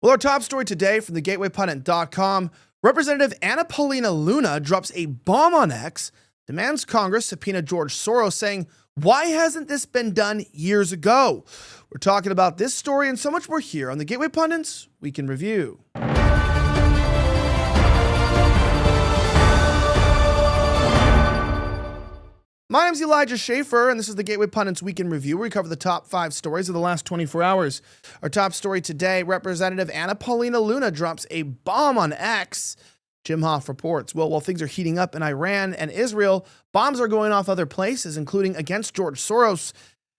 Well, our top story today from the gatewaypundit.com, Representative Paulina Luna drops a bomb on X, demands Congress subpoena George Soros, saying, why hasn't this been done years ago? We're talking about this story and so much more here on the Gateway Pundits Week in Review. My name's Elijah Schaffer, and this is the Gateway Pundits Week in Review, where we cover the top 5 stories of the last 24 hours. Our top story today, Representative Paulina Luna drops a bomb on X. Jim Hoff reports, well, while things are heating up in Iran and Israel, bombs are going off other places, including against George Soros.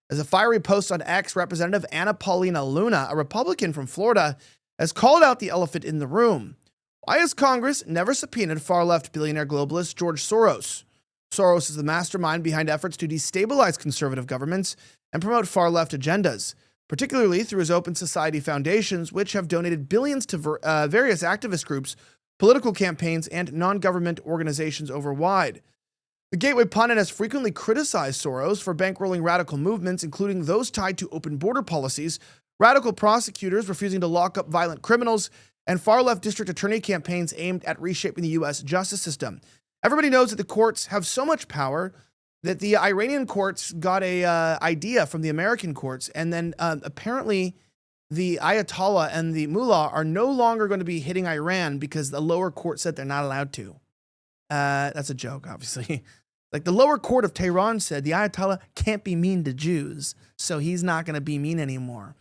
As a fiery post on X, Representative Paulina Luna, a Republican from Florida, has called out the elephant in the room. Why has Congress never subpoenaed far-left billionaire globalist George Soros? Soros is the mastermind behind efforts to destabilize conservative governments and promote far-left agendas, particularly through his open society foundations, which have donated billions to various activist groups, political campaigns, and non-government organizations overwide. The Gateway Pundit has frequently criticized Soros for bankrolling radical movements, including those tied to open border policies, radical prosecutors refusing to lock up violent criminals, and far-left district attorney campaigns aimed at reshaping the U.S. justice system. Everybody knows that the courts have so much power that the Iranian courts got a idea from the American courts, and then apparently the Ayatollah and the Mullah are no longer going to be hitting Iran because the lower court said they're not allowed to. That's a joke, obviously. Like the lower court of Tehran said the Ayatollah can't be mean to Jews, so he's not going to be mean anymore.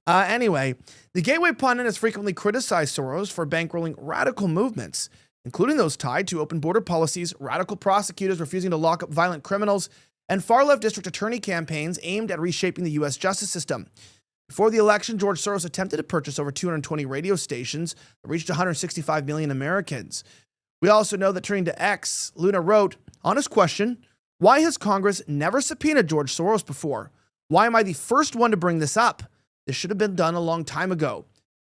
Anyway, the Gateway Pundit has frequently criticized Soros for bankrolling radical movements, including those tied to open border policies, radical prosecutors refusing to lock up violent criminals, and far-left district attorney campaigns aimed at reshaping the U.S. justice system. Before the election, George Soros attempted to purchase over 220 radio stations that reached 165 million Americans. We also know that turning to X, Luna wrote, honest question, why has Congress never subpoenaed George Soros before? Why am I the first one to bring this up? This should have been done a long time ago.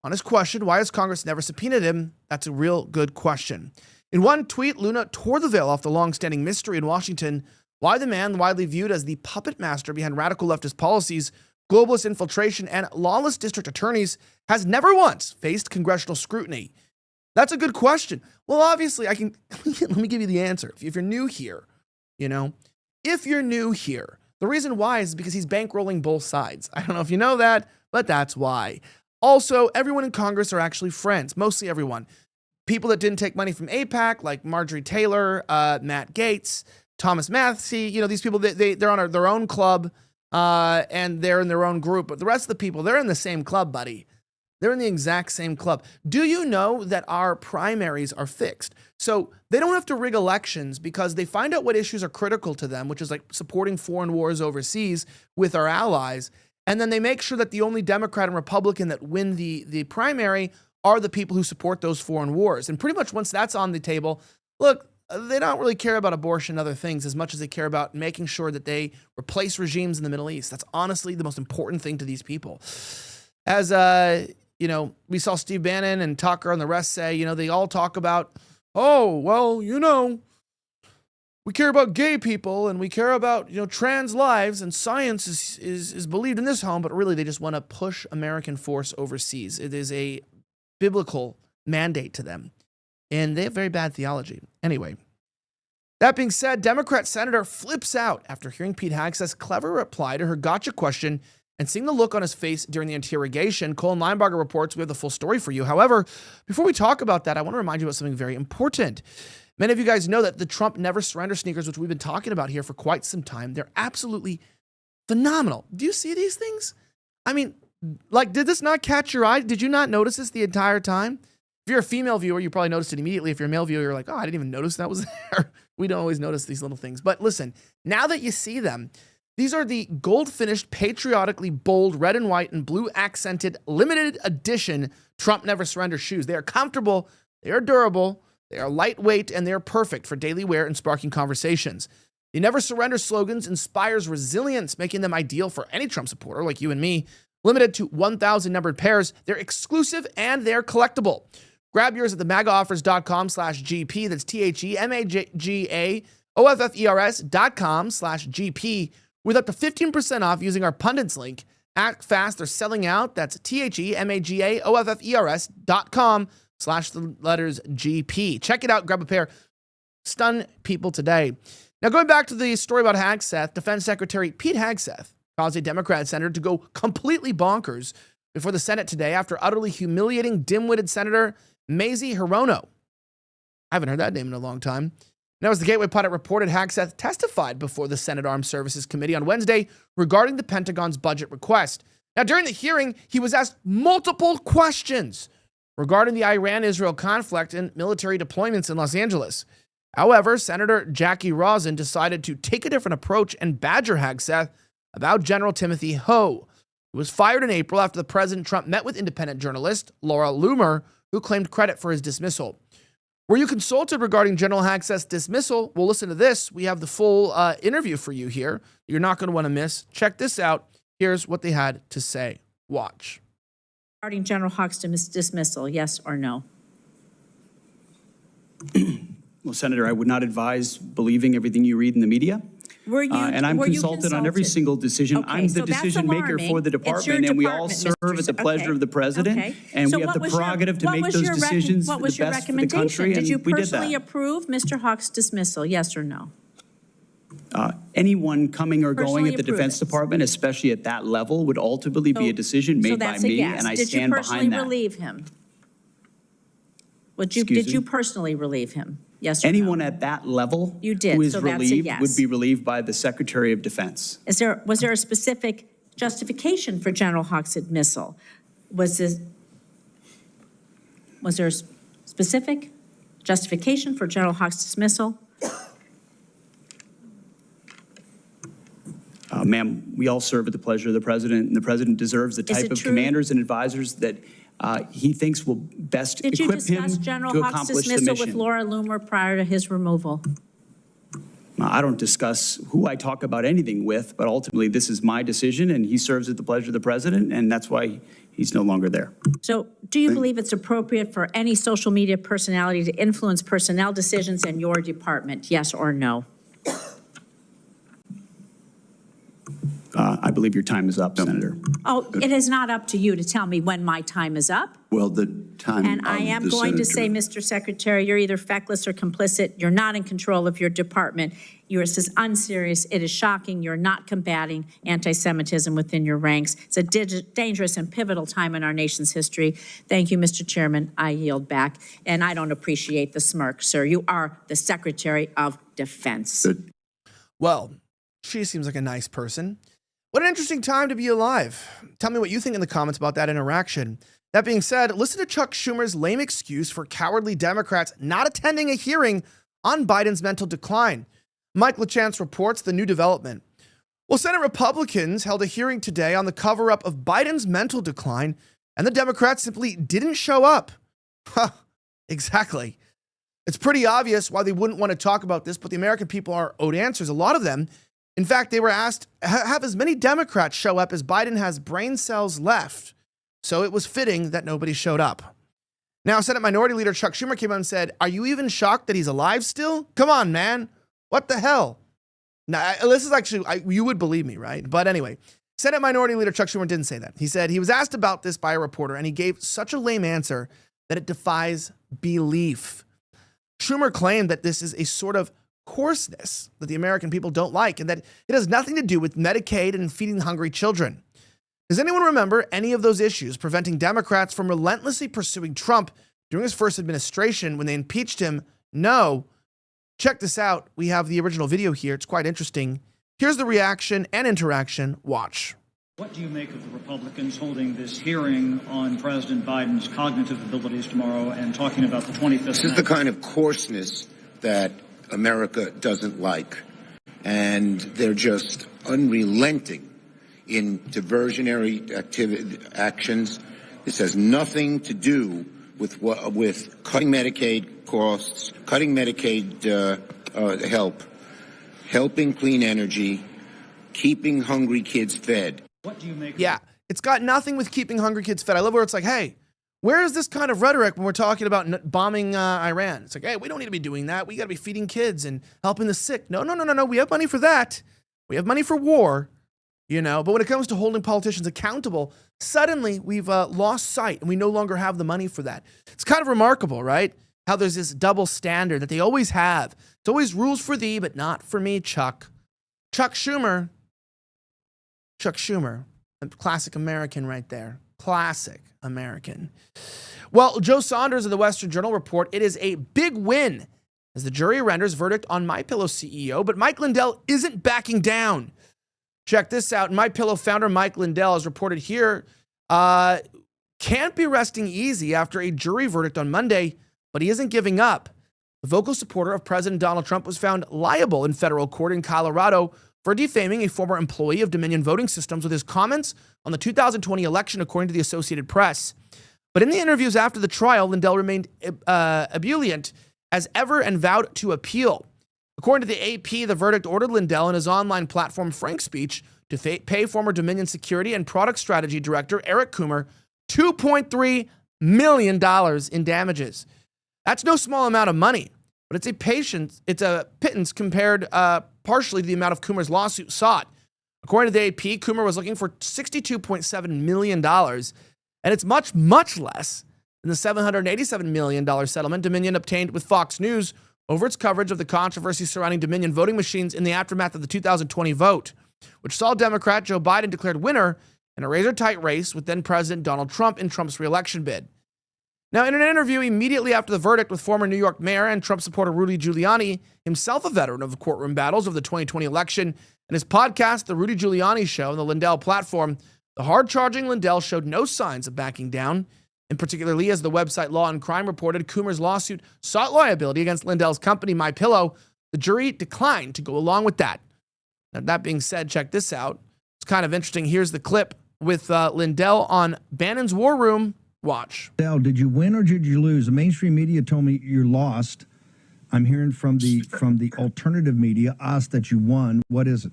Honest question, why has Congress never subpoenaed him? That's a real good question. In one tweet, Luna tore the veil off the long-standing mystery in Washington, why the man widely viewed as the puppet master behind radical leftist policies, globalist infiltration, and lawless district attorneys has never once faced congressional scrutiny. That's a good question. Well, obviously, let me give you the answer. If you're new here, if you're new here, the reason why is because he's bankrolling both sides. I don't know if you know that, but that's why. Also, everyone in Congress are actually friends, mostly everyone. People that didn't take money from AIPAC, like Marjorie Taylor, Matt Gaetz, Thomas Massie, these people, they're on their own club, and they're in their own group. But the rest of the people, they're in the same club, buddy. They're in the exact same club. Do you know that our primaries are fixed? So they don't have to rig elections because they find out what issues are critical to them, which is like supporting foreign wars overseas with our allies. And then they make sure that the only Democrat and Republican that win the primary are the people who support those foreign wars. And pretty much once that's on the table, look, they don't really care about abortion and other things as much as they care about making sure that they replace regimes in the Middle East. That's honestly the most important thing to these people. As, we saw Steve Bannon and Tucker and the rest say, they all talk about, we care about gay people and we care about, trans lives, and science is believed in this home, but really they just want to push American force overseas. It is a biblical mandate to them, and they have very bad theology. Anyway, that being said, Democrat Senator flips out after hearing Pete Hegseth's clever reply to her gotcha question and seeing the look on his face during the interrogation. Colin Linebarger reports we have the full story for you. However, before we talk about that, I want to remind you about something very important. Many of you guys know that the Trump Never Surrender sneakers, which we've been talking about here for quite some time, they're absolutely phenomenal. Do you see these things? I mean, did this not catch your eye? Did you not notice this the entire time? If you're a female viewer, you probably noticed it immediately. If you're a male viewer, you're like, I didn't even notice that was there. We don't always notice these little things. But listen, now that you see them, these are the gold-finished, patriotically bold, red and white and blue accented, limited edition Trump Never Surrender shoes. They are comfortable, they are durable, they are lightweight, and they are perfect for daily wear and sparking conversations. The Never Surrender slogans inspires resilience, making them ideal for any Trump supporter like you and me. Limited to 1,000 numbered pairs, they're exclusive and they're collectible. Grab yours at themagaoffers.com/GP. That's THEMAGAOFFERS.com/GP with up to 15% off using our Pundits link Act fast. They're selling out. That's THEMAGAOFFERS.com/GP. Check it out. Grab a pair. Stun people today. Now, going back to the story about Hegseth, Defense Secretary Pete Hegseth caused a Democrat senator to go completely bonkers before the Senate today after utterly humiliating dim-witted Senator Mazie Hirono. I haven't heard that name in a long time. Now, as the Gateway Pundit reported, Hegseth testified before the Senate Armed Services Committee on Wednesday regarding the Pentagon's budget request. Now, during the hearing, he was asked multiple questions regarding the Iran-Israel conflict and military deployments in Los Angeles. However, Senator Jackie Rosen decided to take a different approach and badger Hegseth about General Timothy Ho, who was fired in April after the President Trump met with independent journalist Laura Loomer, who claimed credit for his dismissal. Were you consulted regarding General Hegseth's dismissal? Well, listen to this. We have the full interview for you here. You're not going to want to miss. Check this out. Here's what they had to say. Watch. Regarding General Hegseth's dismissal, yes or no? Well, Senator, I would not advise believing everything you read in the media. Were you? And I'm consulted on every single decision. Okay, I'm the so that's decision maker alarming. for the It's your department, and we all department, serve at the pleasure of the president. Okay. And So we have what the was your- prerogative to what make was those your decisions what for was the your best for the country, recommendation? Did you and we did personally that. approve Mr. Hawk's dismissal? Yes or no? Anyone coming or going Personally at the approve Defense it. Department, especially at that level, would ultimately be a decision So made by that's a me, yes. and I Did you stand personally behind that. relieve him? Excuse Did me? you personally relieve him? Yes or no? Anyone at that level You did, who is so that's a relieved yes. would be relieved by the Secretary of Defense. Was there a specific justification for General Hawk's dismissal? Was there a specific justification for General Hawk's dismissal? Ma'am, we all serve at the pleasure of the president, and the president deserves the type it of true? commanders and advisors that he thinks will best Did you equip him discuss General to Hawk's accomplish the dismissal with mission. Laura Loomer prior to his removal? I don't discuss who I talk about anything with, but ultimately this is my decision, and he serves at the pleasure of the president, and that's why he's no longer there. So do you believe it's appropriate for any social media personality to influence personnel decisions in your department? Yes or no? I believe your time is up, Senator. Oh, it is not up to you to tell me when my time is up. Well, the time And I of am the going to say, senator. Mr. Secretary, you're either feckless or complicit. You're not in control of your department. This is unserious. It is shocking. You're not combating anti-Semitism within your ranks. It's a dangerous and pivotal time in our nation's history. Thank you, Mr. Chairman. I yield back. And I don't appreciate the smirk, sir. You are the Secretary of Defense. Well, she seems like a nice person. What an interesting time to be alive. Tell me what you think in the comments about that interaction. That being said, listen to Chuck Schumer's lame excuse for cowardly Democrats not attending a hearing on Biden's mental decline. Mike LaChance reports the new development. Well, Senate Republicans held a hearing today on the cover-up of Biden's mental decline, and the Democrats simply didn't show up. Exactly. It's pretty obvious why they wouldn't want to talk about this, but the American people are owed answers, a lot of them. In fact, they were asked, have as many Democrats show up as Biden has brain cells left. So it was fitting that nobody showed up. Now, Senate Minority Leader Chuck Schumer came out and said, are you even shocked that he's alive still? Come on, man. What the hell? Now, this is actually, you would believe me, right? But anyway, Senate Minority Leader Chuck Schumer didn't say that. He said he was asked about this by a reporter, and he gave such a lame answer that it defies belief. Schumer claimed that this is a sort of coarseness that the American people don't like, and that it has nothing to do with Medicaid and feeding hungry children. Does anyone remember any of those issues preventing Democrats from relentlessly pursuing Trump during his first administration when they impeached him? No. Check this out. We have the original video here. It's quite interesting. Here's the reaction and interaction. Watch. What do you make of the Republicans holding this hearing on President Biden's cognitive abilities tomorrow and talking about the 25th This is the kind of coarseness that America doesn't like. And they're just unrelenting in diversionary actions. This has nothing to do with cutting Medicaid costs, cutting Medicaid help, helping clean energy, keeping hungry kids fed. What do you make of Yeah, it's got nothing with keeping hungry kids fed. I love where it's like, hey, where is this kind of rhetoric when we're talking about bombing Iran? It's like, hey, we don't need to be doing that. We got to be feeding kids and helping the sick. No. We have money for that. We have money for war. But when it comes to holding politicians accountable, suddenly we've lost sight and we no longer have the money for that. It's kind of remarkable, right? How there's this double standard that they always have. It's always rules for thee, but not for me, Chuck. Chuck Schumer, a classic American right there. Classic American. Well, Joe Saunders of the Western Journal report it is a big win as the jury renders verdict on MyPillow CEO, but Mike Lindell isn't backing down. Check this out. MyPillow founder Mike Lindell, as reported here, can't be resting easy after a jury verdict on Monday, but he isn't giving up. The vocal supporter of President Donald Trump was found liable in federal court in Colorado for defaming a former employee of Dominion Voting Systems with his comments on the 2020 election, according to the Associated Press. But in the interviews after the trial, Lindell remained ebullient as ever and vowed to appeal. According to the AP, the verdict ordered Lindell and his online platform Frank Speech to pay former Dominion Security and Product Strategy Director Eric Schumer $2.3 million in damages. That's no small amount of money, but it's a pittance compared partially to the amount of Coomer's lawsuit sought. According to the AP, Schumer was looking for $62.7 million, and it's much, much less than the $787 million settlement Dominion obtained with Fox News over its coverage of the controversy surrounding Dominion voting machines in the aftermath of the 2020 vote, which saw Democrat Joe Biden declared winner in a razor-tight race with then-President Donald Trump in Trump's reelection bid. Now, in an interview immediately after the verdict with former New York Mayor and Trump supporter Rudy Giuliani, himself a veteran of the courtroom battles of the 2020 election, and his podcast, The Rudy Giuliani Show, on the Lindell platform, the hard-charging Lindell showed no signs of backing down. And particularly, as the website Law and Crime reported, Coomer's lawsuit sought liability against Lindell's company, MyPillow. The jury declined to go along with that. Now, that being said, check this out. It's kind of interesting. Here's the clip with Lindell on Bannon's War Room. Watch. Lindell, did you win or did you lose? The mainstream media told me you lost. I'm hearing from the alternative media, us, that you won. What is it?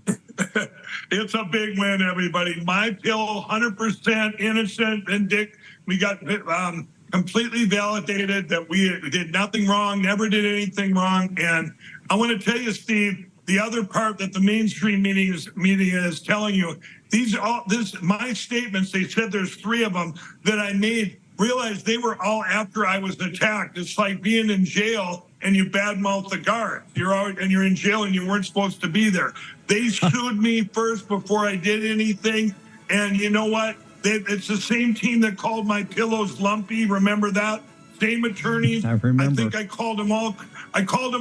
It's a big win, everybody. MyPillow, 100% innocent, vindictive. We got completely validated that we did nothing wrong, never did anything wrong. And I want to tell you, Steve, the other part that the mainstream media is telling you, my statements, they said there's 3 of them that I made, realize they were all after I was attacked. It's like being in jail and you badmouth the guard. You're in jail and you weren't supposed to be there. They sued me first before I did anything. And you know what? It's the same team that called MyPillow's lumpy. Remember that? Same attorneys. I remember. I think I called them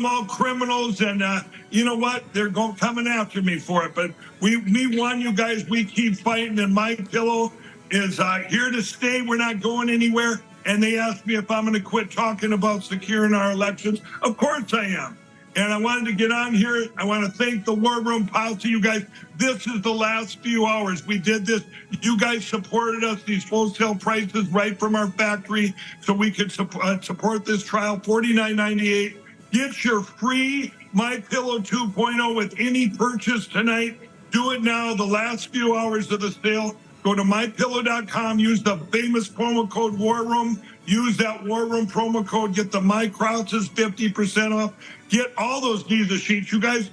all criminals, and you know what? They're coming after me for it. But we won, you guys. We keep fighting, and MyPillow is here to stay. We're not going anywhere. And they asked me if I'm going to quit talking about securing our elections. Of course I am. And I wanted to get on here. I want to thank the War Room policy, you guys. This is the last few hours. We did this. You guys supported us, these wholesale prices right from our factory, so we could support this trial, $49.98. Get your free MyPillow 2.0 with any purchase tonight. Do it now, the last few hours of the sale. Go to MyPillow.com, use the famous promo code War Room. Use that War Room promo code. Get the My Crouches 50% off. Get all those Giza sheets. You guys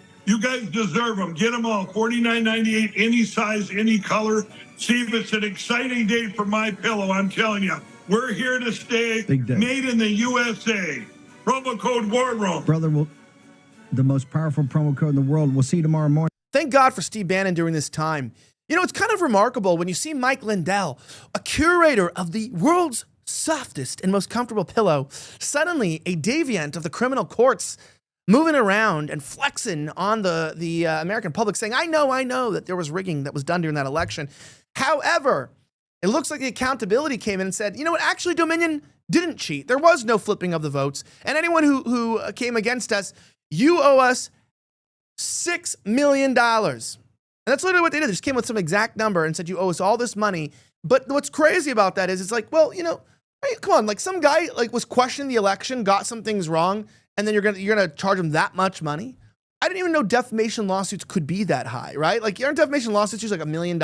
deserve them. Get them all. $49.98, any size, any color. Steve, it's an exciting day for MyPillow. I'm telling you, we're here to stay. Big day. Made in the USA. Promo code War Room. Brother, the most powerful promo code in the world. We'll see you tomorrow morning. Thank God for Steve Bannon during this time. It's kind of remarkable when you see Mike Lindell, a curator of the world's softest and most comfortable pillow, suddenly a deviant of the criminal courts, moving around and flexing on the American public, saying, I know that there was rigging that was done during that election. However, it looks like the accountability came in and said, you know what, actually Dominion didn't cheat. There was no flipping of the votes. And anyone who came against us, you owe us $6 million. And that's literally what they did. They just came with some exact number and said, you owe us all this money. But what's crazy about that is it's like, well, come on, like some guy was questioning the election, got some things wrong, and then you're gonna charge him that much money. I didn't even know defamation lawsuits could be that high, right? Like, aren't defamation lawsuits usually like $1 million?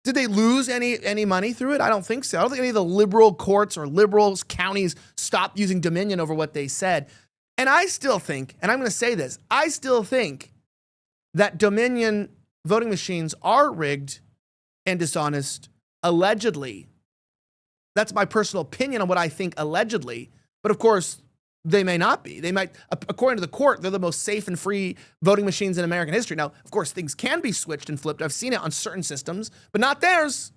Did they lose any money through it? I don't think so. I don't think any of the liberal courts or liberal counties stopped using Dominion over what they said. And I still think, and I'm going to say this, I still think that Dominion voting machines are rigged and dishonest, allegedly. That's my personal opinion on what I think allegedly. But of course, they may not be. They might, according to the court, they're the most safe and free voting machines in American history. Now, of course, things can be switched and flipped. I've seen it on certain systems, but not theirs.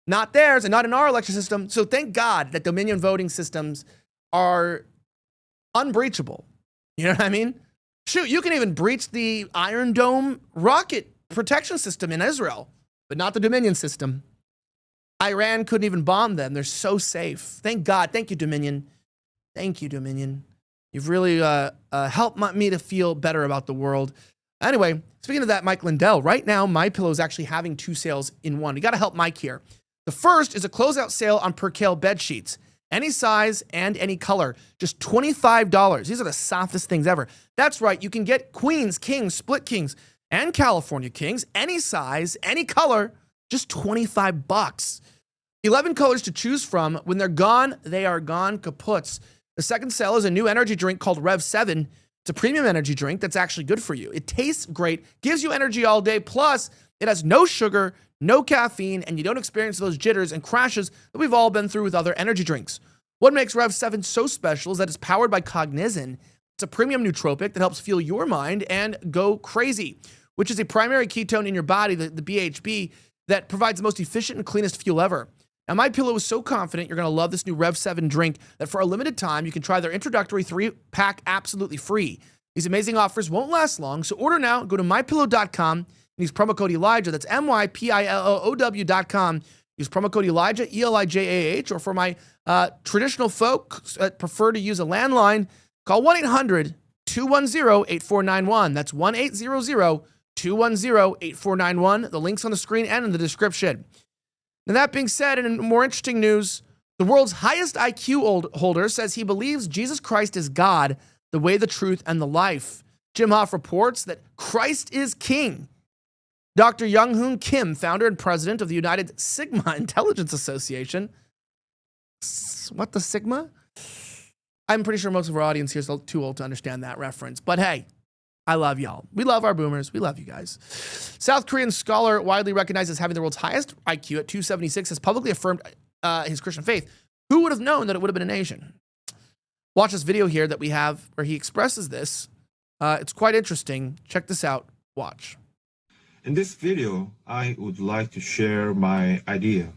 Not theirs, and not in our election system. So thank God that Dominion voting systems are unbreachable. You know what I mean? Shoot, you can even breach the Iron Dome rocket protection system in Israel, but not the Dominion system. Iran couldn't even bomb them. They're so safe. Thank God. Thank you, Dominion. Thank you, Dominion. You've really helped me to feel better about the world. Anyway, speaking of that, Mike Lindell, right now, MyPillow is actually having 2 sales in one. You got to help Mike here. The first is a closeout sale on Percale bed sheets. Any size and any color. Just $25. These are the softest things ever. That's right. You can get queens, kings, split kings, and California kings. Any size, any color. Just $25. 11 colors to choose from. When they're gone, they are gone kaputs. The second sale is a new energy drink called Rev 7. It's a premium energy drink that's actually good for you. It tastes great, gives you energy all day, plus it has no sugar, no caffeine, and you don't experience those jitters and crashes that we've all been through with other energy drinks. What makes Rev 7 so special is that it's powered by Cognizin. It's a premium nootropic that helps fuel your mind and go crazy, which is a primary ketone in your body, the BHB, that provides the most efficient and cleanest fuel ever. Now, MyPillow is so confident you're going to love this new Rev 7 drink that for a limited time, you can try their introductory 3-pack absolutely free. These amazing offers won't last long, so order now. Go to MyPillow.com and use promo code Elijah. That's MyPillow.com. Use promo code Elijah, ELIJAH, or for my traditional folks that prefer to use a landline, call 1-800-210-8491. That's 1-800-210-8491. The link's on the screen and in the description. Now, that being said, and in more interesting news, the world's highest IQ holder says he believes Jesus Christ is God, the way, the truth, and the life. Jim Hoff reports that Christ is king. Dr. Young-Hoon Kim, founder and president of the United Sigma Intelligence Association. What the Sigma? I'm pretty sure most of our audience here is too old to understand that reference. But hey, I love y'all. We love our boomers. We love you guys. South Korean scholar widely recognized as having the world's highest IQ at 276 has publicly affirmed his Christian faith. Who would have known that it would have been a nation? Watch this video here that we have where he expresses this. It's quite interesting. Check this out. Watch. In this video, I would like to share my idea,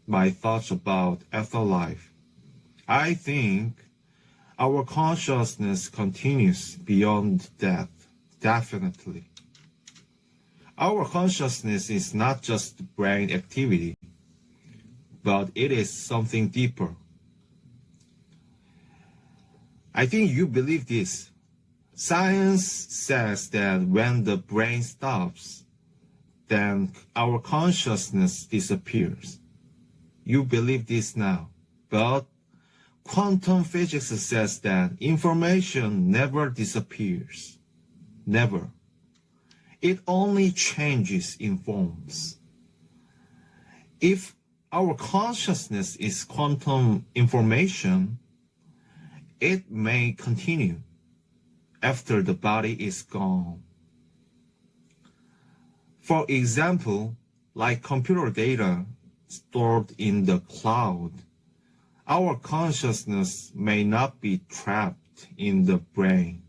my thoughts about afterlife. I think our consciousness continues beyond death, definitely. Our consciousness is not just brain activity, but it is something deeper. I think you believe this. Science says that when the brain stops, then our consciousness disappears. You believe this now, but quantum physics says that information never disappears. Never. It only changes in forms. If our consciousness is quantum information, it may continue after the body is gone. For example, like computer data stored in the cloud, our consciousness may not be trapped in the brain.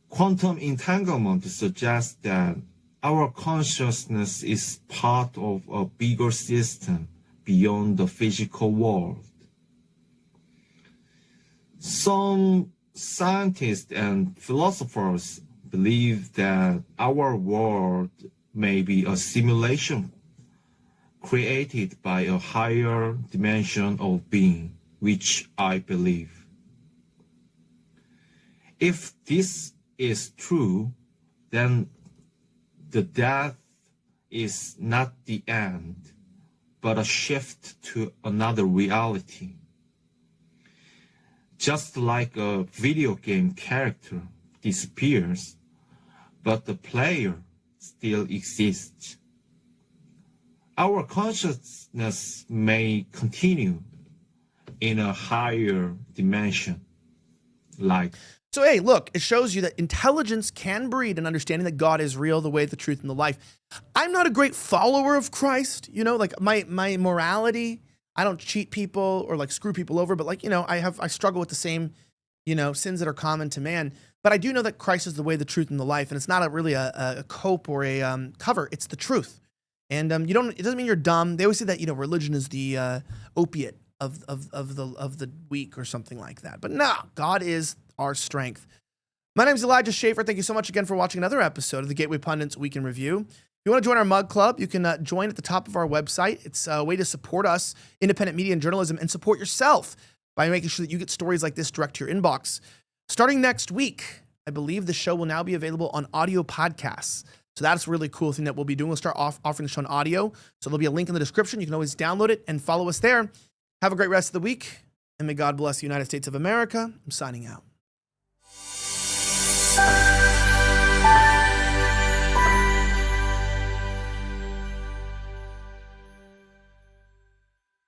Quantum entanglement suggests that our consciousness is part of a bigger system beyond the physical world. Some scientists and philosophers believe that our world may be a simulation created by a higher dimension of being, which I believe. If this is true, then the death is not the end, but a shift to another reality. Just like a video game character disappears, but the player still exists. Our consciousness may continue in a higher dimension, like So, hey, look, it shows you that intelligence can breed an understanding that God is real, the way, the truth, and the life. I'm not a great follower of Christ, like my morality, I don't cheat people or like screw people over, but I struggle with the same, sins that are common to man. But I do know that Christ is the way, the truth, and the life. And it's not really a cope or a cover. It's the truth. And it doesn't mean you're dumb. They always say that, religion is the opiate of the weak or something like that. But no, God is our strength. My name is Elijah Schaffer. Thank you so much again for watching another episode of the Gateway Pundits Week in Review. If you want to join our mug club, you can join at the top of our website. It's a way to support us, independent media and journalism, and support yourself by making sure that you get stories like this direct to your inbox. Starting next week, I believe the show will now be available on audio podcasts. So that's a really cool thing that we'll be doing. We'll start offering the show on audio. So there'll be a link in the description. You can always download it and follow us there. Have a great rest of the week, and may God bless the United States of America. I'm signing out.